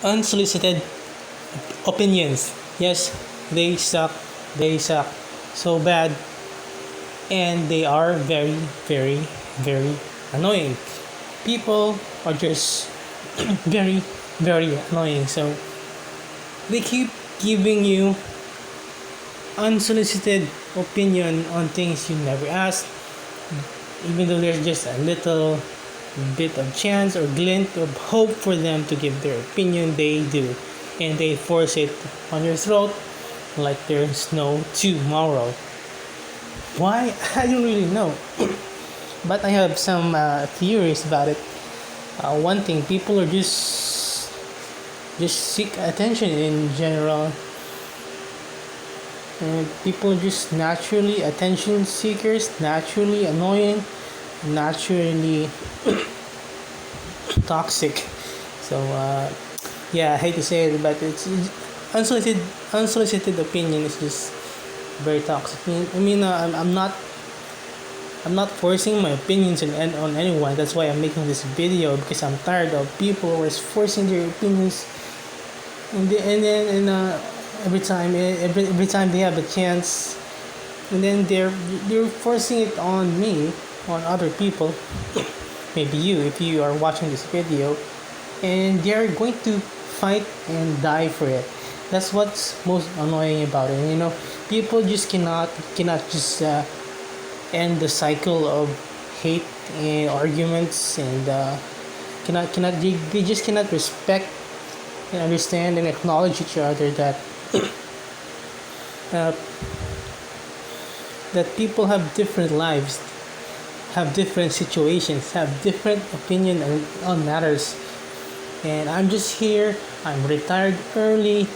Unsolicited opinions. Yes, they suck. They suck so bad, and they are very, very, very annoying. People are just very, very annoying. So they keep giving you unsolicited opinion on things you never asked, even though there's just a little bit of chance or glint of hope for them to give their opinion. They do, and they force it on your throat like there's no tomorrow. Why? I don't really know, but I have some theories about it. One thing, people are just seek attention in general, and people are just naturally attention seekers, naturally annoying, naturally toxic. So yeah, I hate to say it, but it's unsolicited opinion is just very toxic. I'm not forcing my opinions on anyone. That's why I'm making this video, because I'm tired of people always forcing their opinions, and every time they have a chance, and then they're forcing it on me, on other people, maybe you, if you are watching this video, and they're going to fight and die for it. That's what's most annoying about it. People just cannot just end the cycle of hate and arguments, and cannot they just cannot respect and understand and acknowledge each other that uh, that people have different lives, have different situations, have different opinion on matters. And I'm just here. I'm retired early.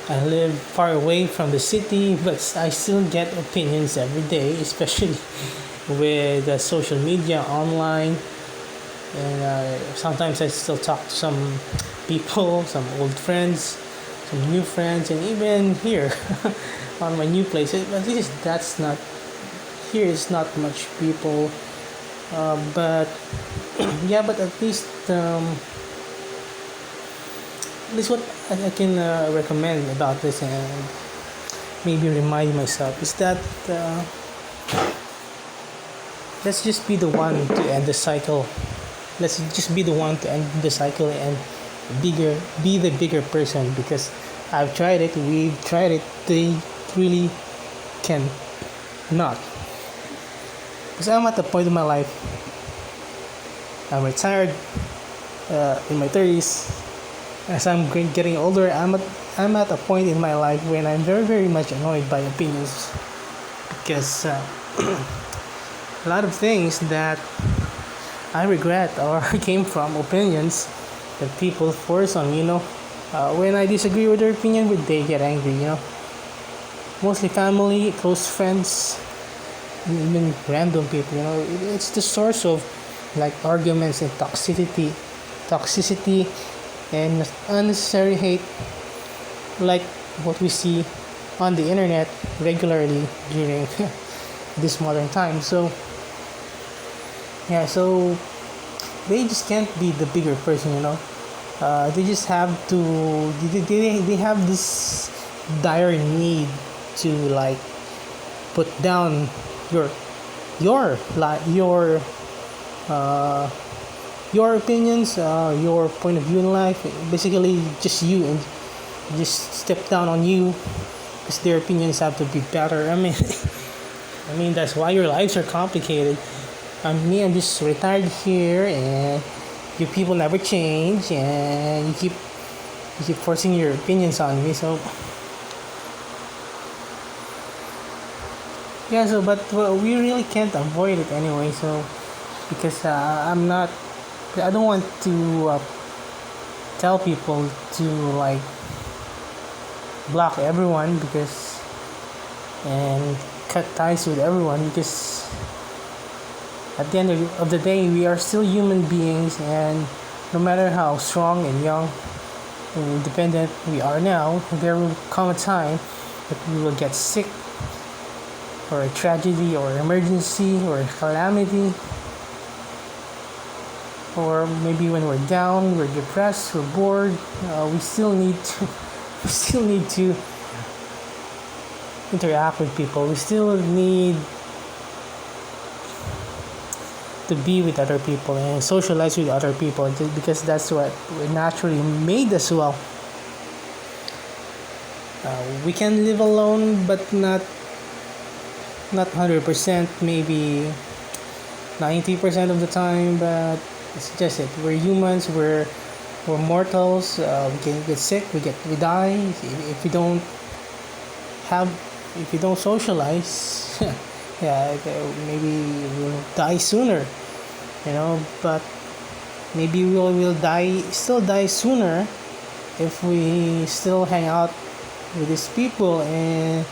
I live far away from the city, but I still get opinions every day, especially with social media, online. And sometimes I still talk to some people, some old friends, some new friends, and even here on my new place. But that's not, here is not much people. But yeah, but at least what I can recommend about this, and maybe remind myself, is that let's just be the one to end the cycle. Let's just be the one to end the cycle and be the bigger person, because I've tried it, we've tried it, they really can not. Because I'm at the point of my life, I'm retired in my 30s. As I'm getting older, I'm at a point in my life when I'm very, very much annoyed by opinions, because a lot of things that I regret or came from opinions that people force on me. When I disagree with their opinion, they get angry. Mostly family, close friends, even random people. It's the source of like arguments and toxicity and unnecessary hate, like what we see on the internet regularly during this modern time. So yeah, so they just can't be the bigger person. They just have to, they have this dire need to like put down your like your opinions, your point of view in life. Basically, just you, and just step down on you, because their opinions have to be better. That's why your lives are complicated. I'm just retired here, and you people never change, and you keep forcing your opinions on me. So yeah, but we really can't avoid it anyway. So because I don't want to tell people to like block everyone, because and cut ties with everyone, because at the end of the day, we are still human beings, and no matter how strong and young and independent we are now, there will come a time that we will get sick, or a tragedy, or emergency, or a calamity, or maybe when we're down, we're depressed, we're bored, we still need to we still need to interact with people. We still need to be with other people and socialize with other people, because that's what we're naturally made as well. We can live alone, but not 100%, maybe 90% of the time. But it's just it. We're humans. We're mortals. We can get sick. We die if we don't have if we don't socialize. Yeah, maybe we'll die sooner. But maybe we'll still die sooner if we still hang out with these people and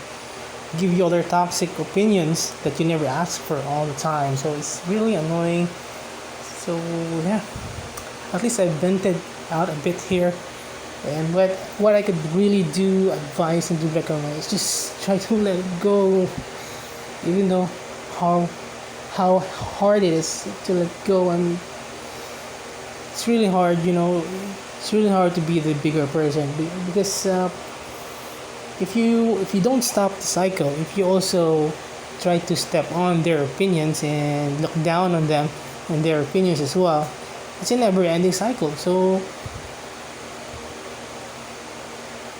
give you other toxic opinions that you never ask for all the time. So it's really annoying. So yeah, at least I vented out a bit here. And what I could really do, advise and do recommend, is just try to let it go, even though how hard it is to let go. And it's really hard, it's really hard to be the bigger person, because if you don't stop the cycle, if you also try to step on their opinions and look down on them and their opinions as well, it's a never-ending cycle. So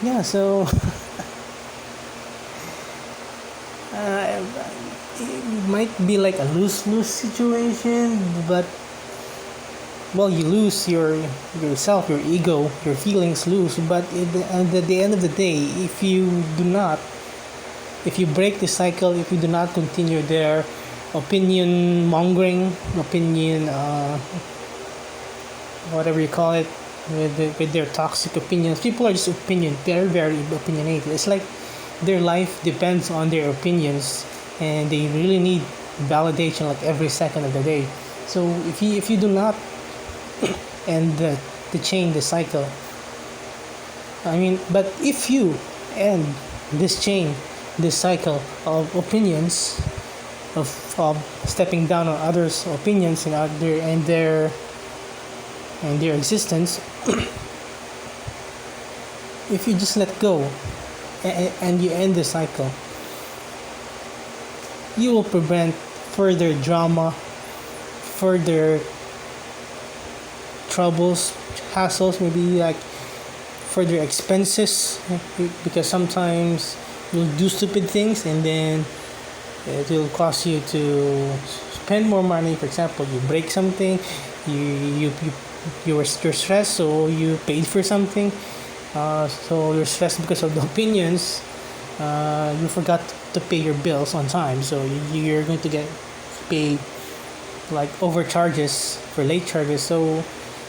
yeah, so it might be like a lose-lose situation, but well, you lose yourself, your ego, your feelings lose. But at the end of the day, if you break the cycle, if you do not continue their opinion mongering, whatever you call it, with their toxic opinions. People are just very, very opinionated. It's like their life depends on their opinions, and they really need validation like every second of the day. So if you do not end the cycle, but if you end this cycle of opinions, of stepping down on others' opinions and their existence, if you just let go and you end the cycle, you will prevent further drama, further troubles, hassles, maybe like further expenses, because sometimes you'll do stupid things and then it will cost you to spend more money. For example, you break something, you're stressed, so you paid for something, so you're stressed because of the opinions. You forgot to pay your bills on time, so you're going to get paid like overcharges for late charges. So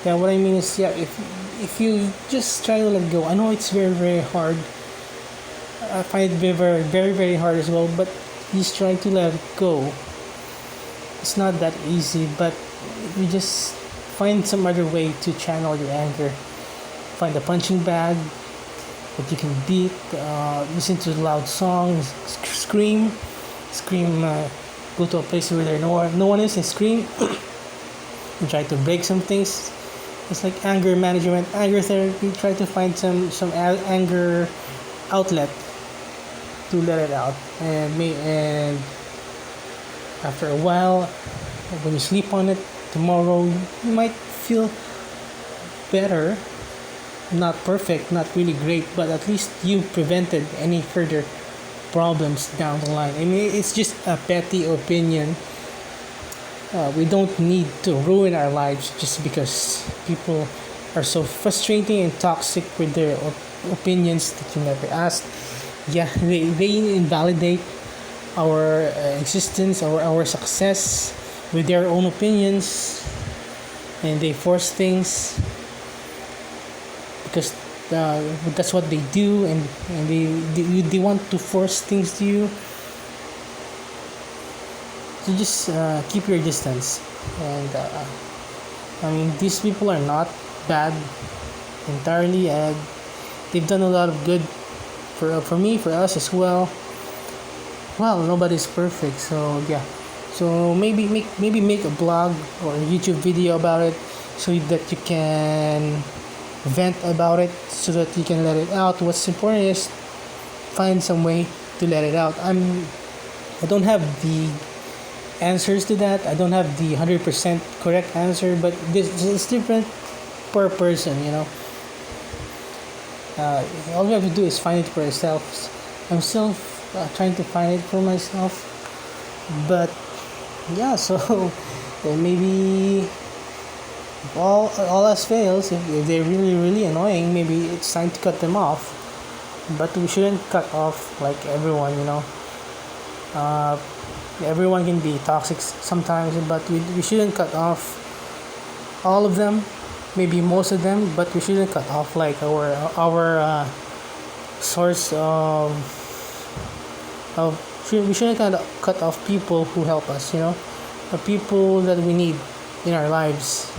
yeah, what I mean is, yeah, if you just try to let go, I know it's very, very hard. I find it very, very, very hard as well, but just try to let it go. It's not that easy, but you just find some other way to channel your anger. Find a punching bag that you can beat. Listen to loud songs. Scream. Go to a place where no one is and scream. And try to break some things. It's like anger management, anger therapy. Try to find some anger outlet to let it out. And after a while, when you sleep on it, tomorrow you might feel better. Not perfect, not really great, but at least you prevented any further problems down the line. I mean, it's just a petty opinion. We don't need to ruin our lives just because people are so frustrating and toxic with their opinions that you never asked. Yeah, they invalidate our existence or our success with their own opinions, and they force things because that's what they do, and they want to force things to you. So just keep your distance. And these people are not bad entirely, and they've done a lot of good for me, for us as well. Well, nobody's perfect, so yeah. So maybe make a blog or a YouTube video about it, so that you can vent about it, so that you can let it out. What's important is find some way to let it out. I don't have the answers to that. I don't have the 100% correct answer, but this is different per person, all we have to do is find it for ourselves. I'm still trying to find it for myself, but yeah, so maybe all else fails, if they're really really annoying, maybe it's time to cut them off. But we shouldn't cut off like everyone, uh, everyone can be toxic sometimes, but we shouldn't cut off all of them, maybe most of them, but we shouldn't cut off like our source of we shouldn't cut off people who help us, the people that we need in our lives,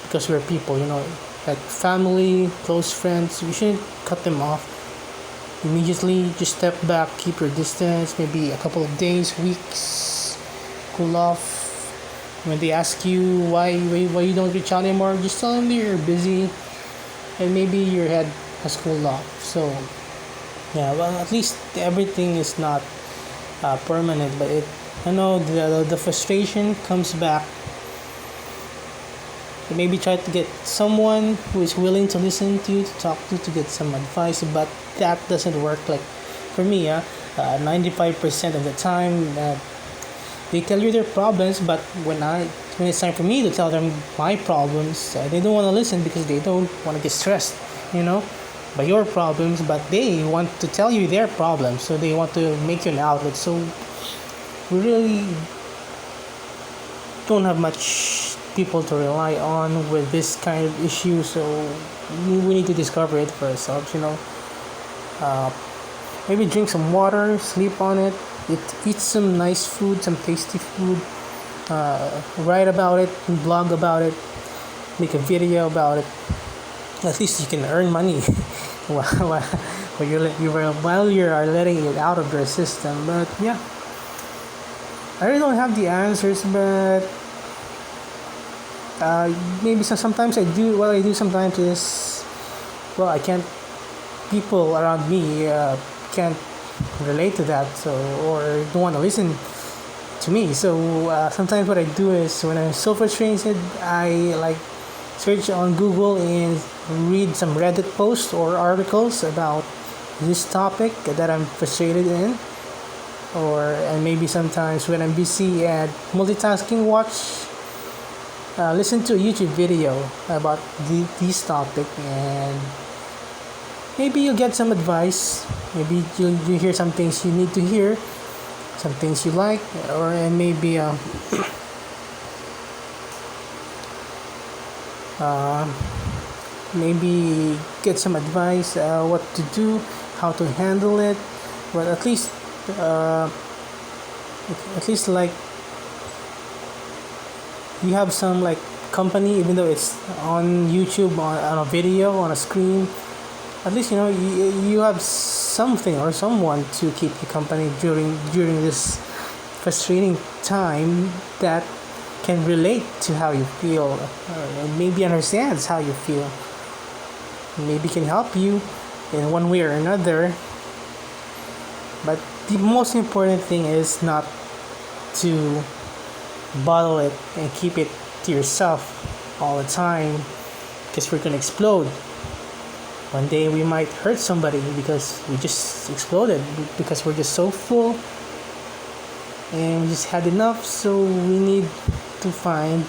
because we're people, like family, close friends. We shouldn't cut them off immediately. Just step back, keep your distance, maybe a couple of days, weeks, cool off. When they ask you why you don't reach out anymore, just tell them that you're busy and maybe your head has cooled off. So yeah, well, at least everything is not permanent, but I know the frustration comes back. Maybe try to get someone who is willing to listen to you, to talk to get some advice, but that doesn't work. Like for me, 95% of the time, they tell you their problems, but when it's time for me to tell them my problems, they don't want to listen because they don't want to get stressed, by your problems, but they want to tell you their problems, so they want to make you an outlet. So we really don't have much people to rely on with this kind of issue, so we need to discover it for ourselves, maybe drink some water, sleep on it, eat some nice food, some tasty food, write about it, blog about it, make a video about it. At least you can earn money while you are letting it out of your system. But yeah, I really don't have the answers, but maybe sometimes I do. What I do sometimes is, I can't. People around me can't relate to that, so or don't want to listen to me. So sometimes what I do is, when I'm so frustrated, I search on Google and read some Reddit posts or articles about this topic that I'm frustrated in, and maybe sometimes when I'm busy at multitasking, listen to a YouTube video about this topic, and maybe you'll get some advice. Maybe you hear some things you need to hear, some things you like, and maybe maybe get some advice what to do, how to handle it. But at least like you have some like company, even though it's on YouTube, on a video, on a screen. At least you have something or someone to keep you company during this frustrating time, that can relate to how you feel, and maybe understands how you feel, maybe can help you in one way or another. But the most important thing is not to bottle it and keep it to yourself all the time, because we're gonna explode. One day we might hurt somebody because we just exploded, because we're just so full and we just had enough. So we need to find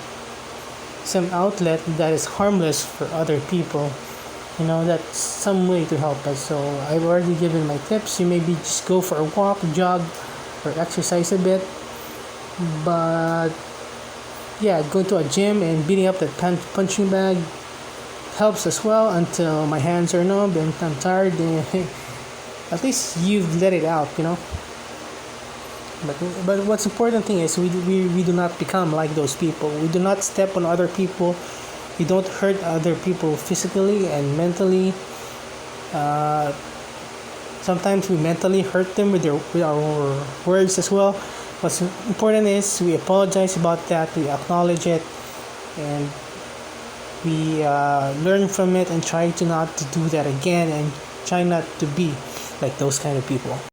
some outlet that is harmless for other people. That's some way to help us. So I've already given my tips. You maybe just go for a walk, jog, or exercise a bit. But yeah, go to a gym and beating up that punching bag helps as well, until my hands are numb and I'm tired. At least you've let it out, But what's important thing is we do not become like those people. We do not step on other people. We don't hurt other people physically and mentally. Sometimes we mentally hurt them with our words as well. What's important is we apologize about that. We acknowledge it. and we learn from it and try to not to do that again and try not to be like those kind of people.